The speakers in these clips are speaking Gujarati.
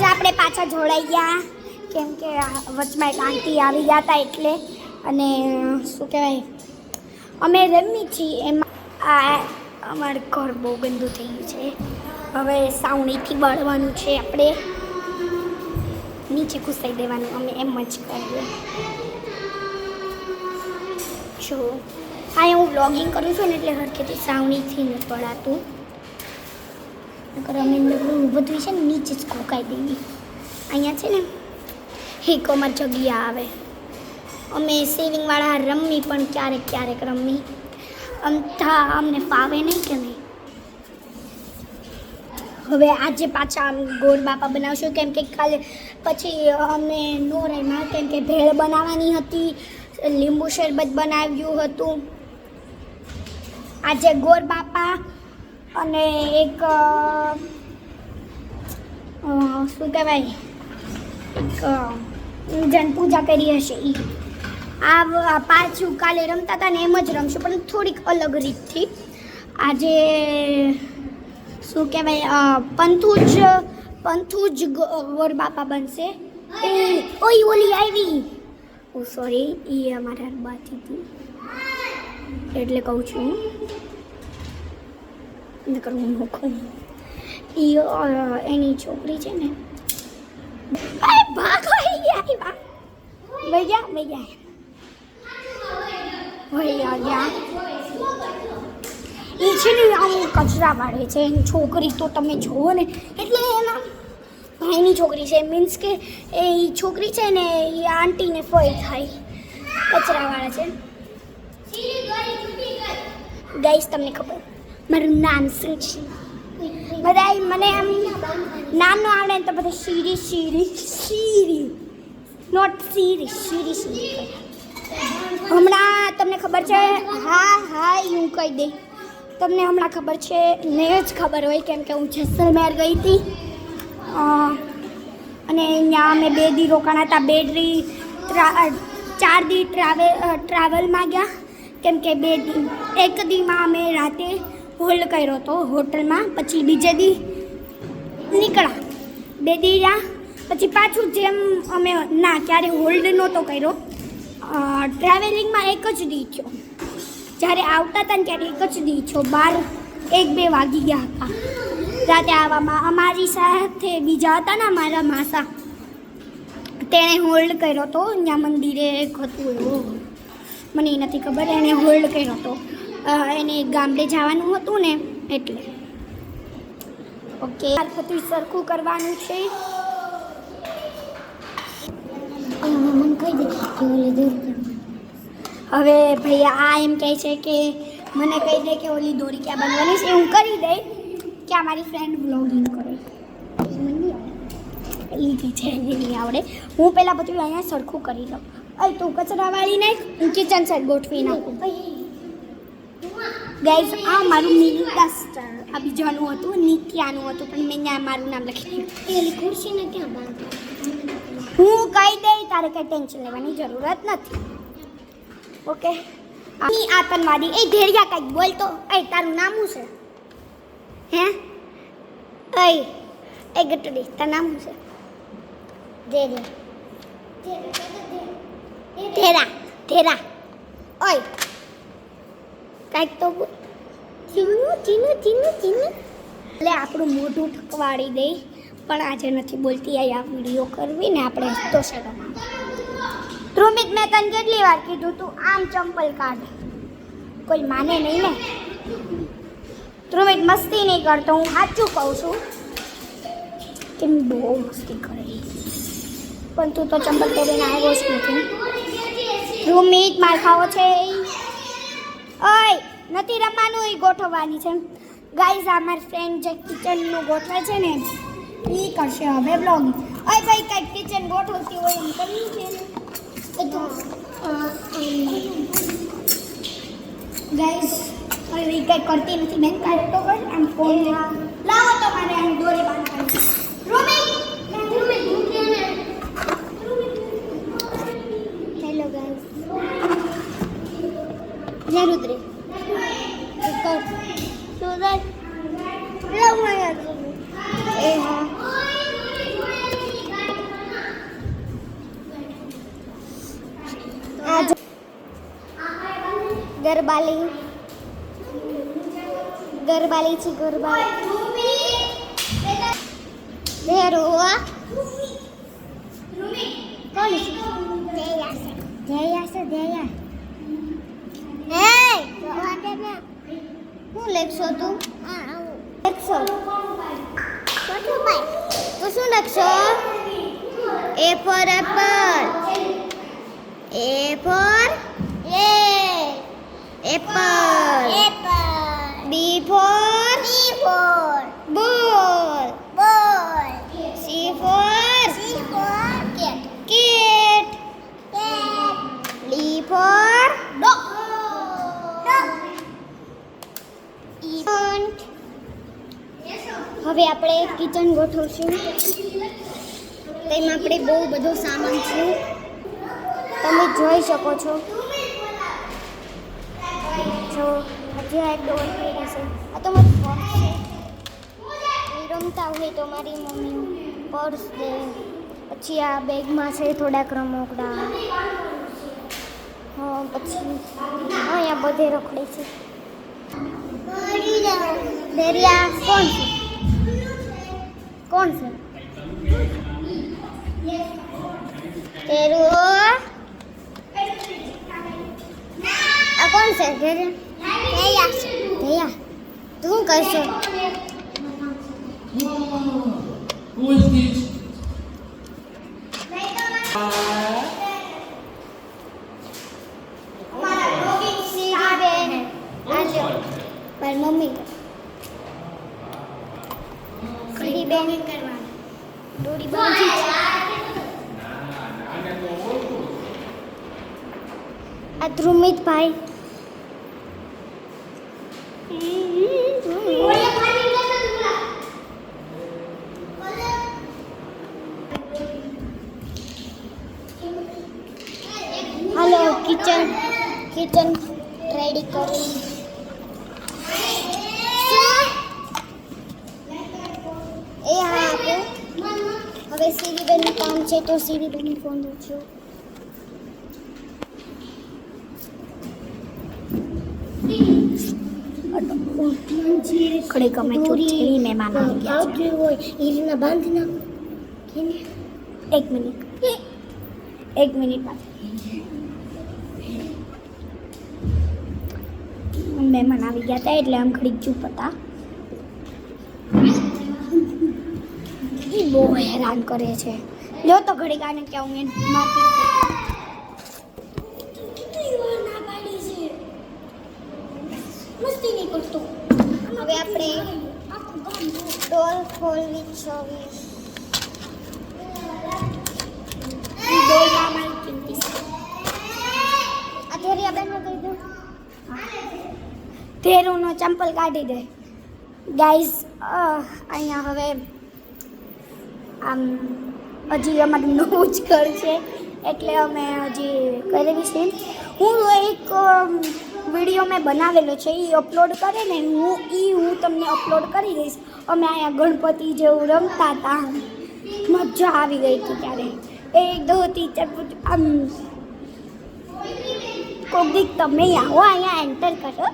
આપણે પાછા જોડાઈ ગયા કેમ કે વચમાં એક આંટી આવી ગયા હતા એટલે અને શું કહેવાય અમે રમી છીએ એમાં આ અમારું ઘર બહુ ગંદુ થઈ ગયું છે. હવે સાવણીથી બાળવાનું છે આપણે નીચે ઘૂસાઈ દેવાનું અમે એમ જ કરીએ. જો હા હું વ્લોગિંગ કરું છું ને એટલે હરખેથી સાવણીથી નથી પડાતું નકર અમે બધું છે ને નીચે જ ઘોકાઈ દેવી. અહીંયા છે ને એક અમાર જગ્યા આવે અમે સેવિંગવાળા રમી પણ ક્યારેક રમી અમને ફાવે નહીં કે નહીં. હવે આજે પાછા ગોળ બાપા બનાવશું કેમ કે કાલે પછી અમે નોરેમાં કેમ કે ભેળ બનાવવાની હતી, લીંબુ શરબત બનાવ્યું હતું. આજે ગોળ બાપા અને એક શું કહેવાય એક જન પૂજા કરી હશે એ આ પાછું કાલે રમતા હતા ને એમ જ રમશું પણ થોડીક અલગ રીતથી. આજે શું કહેવાય પંથુ જ ગોળ બાપા બનશે. ઓય ઓલી આવી ઓ સોરી એ અમારા બાથી હતી એટલે કહું છું ન કરવું નોખું એ એની છોકરી છે ને ભાગ ગયા એ છે ને આમ કચરા વાળે છે એની છોકરી તો તમે જુઓ ને એટલે એના ભાઈની છોકરી છે મીન્સ કે એ છોકરી છે ને એ આંટીને ફોઈ થાય કચરા વાળા છે. ગાઈસ તમને ખબર મારું નામ શું છે? બધા મને આમ નામ ન આવડે તો બધા શીરી નોટ શીરી હમણાં તમને ખબર છે? હા હું કહી દઈ તમને હમણાં ખબર છે ને જ ખબર હોય કેમ કે હું જેસલમેર ગઈ હતી અને અહીંયા અમે 2 દી રોકાણા હતા. 4 દી ટ્રાવેલમાં ગયા કેમ કે 2 દી એક દીમાં અમે રાતે હોલ્ડ કર્યો હતો હોટલમાં પછી બીજે દી નીકળ્યા 2 દી રહ્યા પછી પાછું જેમ અમે ના ક્યારે હોલ્ડ નહોતો કર્યો ટ્રાવેલિંગમાં એક જ દી થયો. જ્યારે આવતા હતા ને ત્યારે એક જ દી થયો 1-2 વાગી ગયા હતા રાતે આવવામાં. અમારી સાથે બીજા હતા ને મારા માસા તેણે હોલ્ડ કર્યો હતો ત્યાં મંદિરે એક હતું એવું મને એ નથી ખબર એણે હોલ્ડ કર્યો હતો એને ગામડે જવાનું હતું ને એટલે. ઓકે બધું સરખું કરવાનું છે. હવે ભૈયા આ એમ કહે છે કે મને કહી દે કે ઓલી દોરી ક્યાં બનવાની છે હું કરી દઈ કે મારી ફ્રેન્ડ વ્લોગિંગ કરે લીધી છે એને નહીં આવડે. હું પહેલાં બધું અહીંયા સરખું કરી લઉં. તું કચરાવાળી નાખ હું કિચન સાઈડ ગોઠવી નાખું. ગાઈઝ આ મારું મિની ડસ્ટર આ બીજાનું હતું નિત્યાનું હતું પણ મેં ત્યાં મારું નામ લખી દીધું. એલી ખુરશીને ક્યાં બાંધું હું કહી દઈ તારે કંઈ ટેન્શન લેવાની જરૂરત નથી. ઓકે આતંકવાદી એ ધેરિયા કંઈક બોલતો તારું નામ શું છે? હે એ ગટડી તારું નામ શું છે? ધેરા ઓય કાંઈક તો ચીનું એટલે આપણું મોઢું ઠકવાડી દઈ પણ આજે નથી બોલતી આ વિડીયો કરવી ને આપણે તો શરમ. ધ્રુમિત મેં તને કેટલી વાર કીધું તું આમ ચંપલ કાઢ કોઈ માને નહીં ને. ધ્રુમિત મસ્તી નહીં કરતો હું સાચું કહું છું કે બહુ મસ્તી કરે પણ તું તો ચંપલ પહેરીને આવ્યો જ નથી. ધ્રુમિત માર ખાવો છે ઓય નથી રમવાનું એ ગોઠવવાની છે. ગાઈઝ આ મારી ફ્રેન્ડ જે કિચનનું ગોઠવે છે ને એ કરશે હવે બ્લોગિંગ. ઓય ભાઈ કંઈક કિચન ગોઠવતી હોય એમ કરવી છે ગાઈઝ હવે કંઈ કરતી નથી બેન કાઢ તો કર આમ ફોન લાવો તો મારે આમ દોરી બાંધવાની. હેલો ગાઈઝ રુદ્રે એ હા ગરબાલી ગરબાલી છે ગરબાલી ધેરો કોણ ધ્યેયા છે ધ્યેયા હે હું લખશો તું લખશો તો શું લખશો A for apple. A for apple. B for ball. C for cat. D for dog. E for હવે આપણે કિચન ગોઠવશું. તેમાં આપણે બહુ બધો સામાન છે તમે જોઈ શકો છો. જો હજી આ એક ડોલ પડી છે. આ તો મારું પર્સ છે. એ રમતા હોય તો મારી મમ્મી પર્સ દે. પછી આ બેગમાં છે થોડાક રમકડા. હા પછી અહીંયા બધે રખડે છે. દરિયા કોણ છે તેરું આ કોણ છે ધૈયા તું કરશો Who is this? પર મમ્મી ખરી બેન કરવાની દોરી બાંધી આ ધ્રુમિતભાઈ હાલો કિચન રેડી કરી એ હા આપો હવે સીરીબેનનું કામ છે તો સીરીબેનને ફોન દઉં ખડે ગમે છોડી મહેમાન આવી ગયા છે હોય એ રીતના બાંધી નાખો. એક મિનિટ બાદ મહેમાન આવી ગયા હતા એટલે આમ ખડી ચૂપ હતા. એ બહુ હેરાન કરે છે. જો તો ઘડી કાને ક્યાં હું મારતી મસ્તી નહીં કરતો. હવે આપણે ડોલ ખોલવી છે. ડોલમાં મારી કિંમતી છે. આ ધેરિયા બેનને કહી દઉં ધેરુંનો ચંપલ કાઢી દે. ગાઈઝ અહીંયા હવે આમ હજી અમારું નવું જ ઘર છે એટલે અમે હજી કરેલી છે. હું એક વિડીયો મેં બનાવેલો છે એ અપલોડ કરે ને હું તમને અપલોડ કરી દઈશ. અમે અહીંયા ગણપતિ જેવું રમતા હતા. મજા આવી ગઈ હતી ત્યારે. એક દો ટીચર આમ કોક દીક તમે આવો અહીંયા એન્ટર કરો.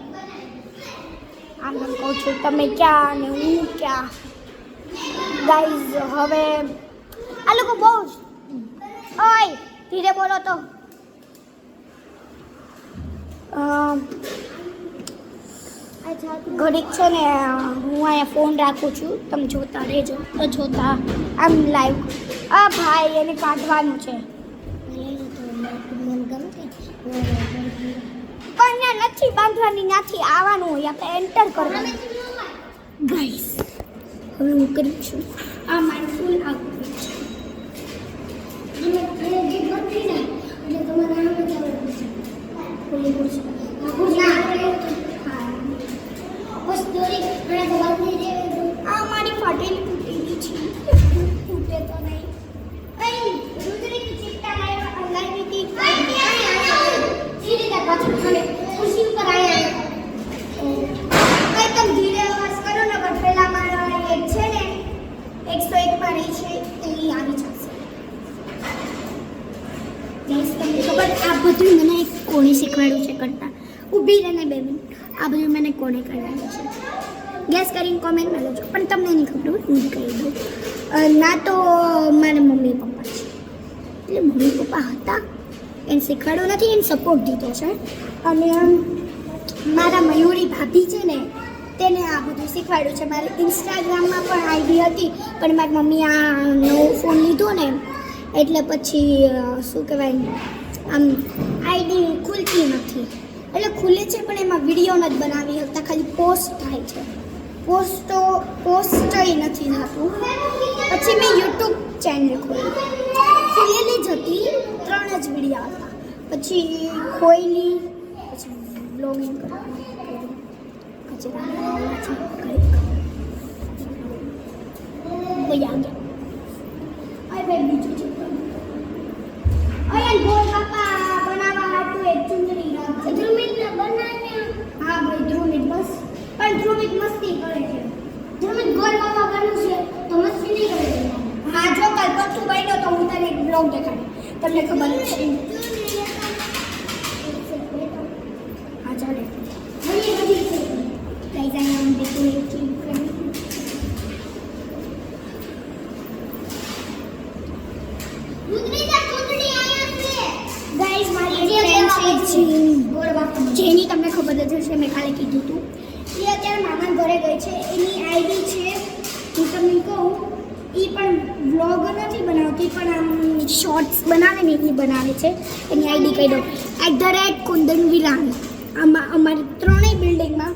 આમ કહું છું તમે ક્યાં ને હું ક્યાં. ગાઈઝ હવે આ લોકો બહુ ઓય ધીરે બોલો તો. ઘડીક છે ને હું અહીંયા ફોન રાખું છું. તમે જોતા રહેજો તો જોતા આમ લાઈવ. આ ભાઈ એને કાઢવાનું છે પણ નથી બાંધવાની નથી આવવાનું હોય આપણે એન્ટર કરવાનું. ગાઈસ હવે હું કરું છું આ મારું ફૂલ આઉટફિટ આ મારી ફાટેલી તૂટેલી છે. તૂટે તો નહીં કઈ રુદ્રી ચિપટા લાવી હતી સીધી પાછળ ખડે ખુશી ઉપર આયા. કઈ તમે ધીરે અવાજ કરો ને પણ પેલા મારા એક છે ને 101 માં રહી છે એની આવી જશે. ગેસ તમને ખબર આ બધું મને કોણે શીખવાડ્યું છે કરતા ઊભી રહીને 2 મિનિટ. આ બધું મને કોને કરાવ્યું છે ગેસ કરીને કોમેન્ટમાં લખજો. પણ તમને નહીં ખબર હોય, હું જ કહી દઉં. ના તો મારા મમ્મી પપ્પા છે. એટલે મમ્મી પપ્પા હતા એને શીખવાડ્યું નથી, એને સપોર્ટ દીધો છે. અને મારા મયુરી ભાભી છે ને તેને આ બધું શીખવાડ્યું છે. મારી ઇન્સ્ટાગ્રામમાં પણ આઈડી હતી, પણ મારી મમ્મી આ નવો ફોન લીધો ને એટલે પછી શું કહેવાય આમ આઈડી ખુલતી નથી. એટલે ખુલે છે પણ એમાં વિડીયો નથી બનાવી શકતા, ખાલી પોસ્ટ થાય છે. પોસ્ટય નથી થતું. પછી મેં યુટ્યુબ ચેનલ ખોલેલી જ હતી, 3 જ વિડીયો હતા. પછી ખોઈલી, પછી બ્લોગિંગ કરવાનું કર્યું. કોઈ આ ગયા અરે ભાઈ બીજું છે અરે ગોળ બાપા બનાવવા હાટું એક ચુંદડી રાખે ધ્રુમિતને બનાવીને. હા ભાઈ ધ્રુમિત બસ, પણ ધ્રુમિત મસ્તી કરે છે. ધ્રુમિત ગોળ બાપા બનવું છે તો મસ્તી નહીં કરે. હા જો કાલ પછું બન્યો તો હું તને એક બ્લોગ દેખાડી, તમને ખબર જ છે. હા ચાલે બધી બધી છે લઈ જાય આમ દેખું એક ચીજ ગાઈસ મારી ફ્રેન્ડ છે જેની તમને ખબર જ હશે, મેં કાલે કીધું હતું. એ અત્યારે મામાના ઘરે ગઈ છે. એની આઈડી છે હું તમને કહું, એ પણ વ્લોગ નથી બનાવતી પણ આમ શોર્ટ્સ બનાવે ને એ બનાવે છે. એની આઈડી કહી દઉં @કુંદન વિરાણી. આમાં અમારી 3 બિલ્ડિંગમાં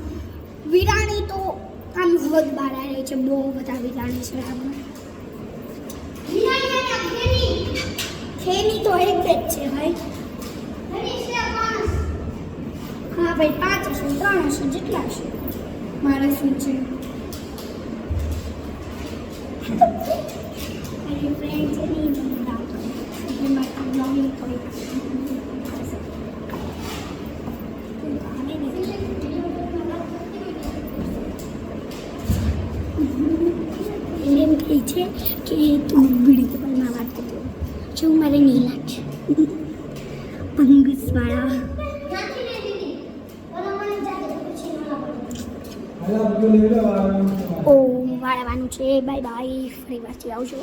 વિરાણી તો આમ હદ બહાર રહે છે, બહુ બધા વિરાણી છે આમાં. ખેની તો એક જ છે ભાઈ. હા ભાઈ 5 હશે, 3 હશે, જેટલા હશે. મારે શું છે મારી ફ્રેન્ડ છે ને એ મારે બ્લોગિંગ કરી એમ કહે છે કે તું બીડી કપલમાં વાત કરતો જો મારે નહીં લાગશે પંગસવાળા. ઓ વાળવાનું છે. બાય બાય, ફરી પાછી આવજો.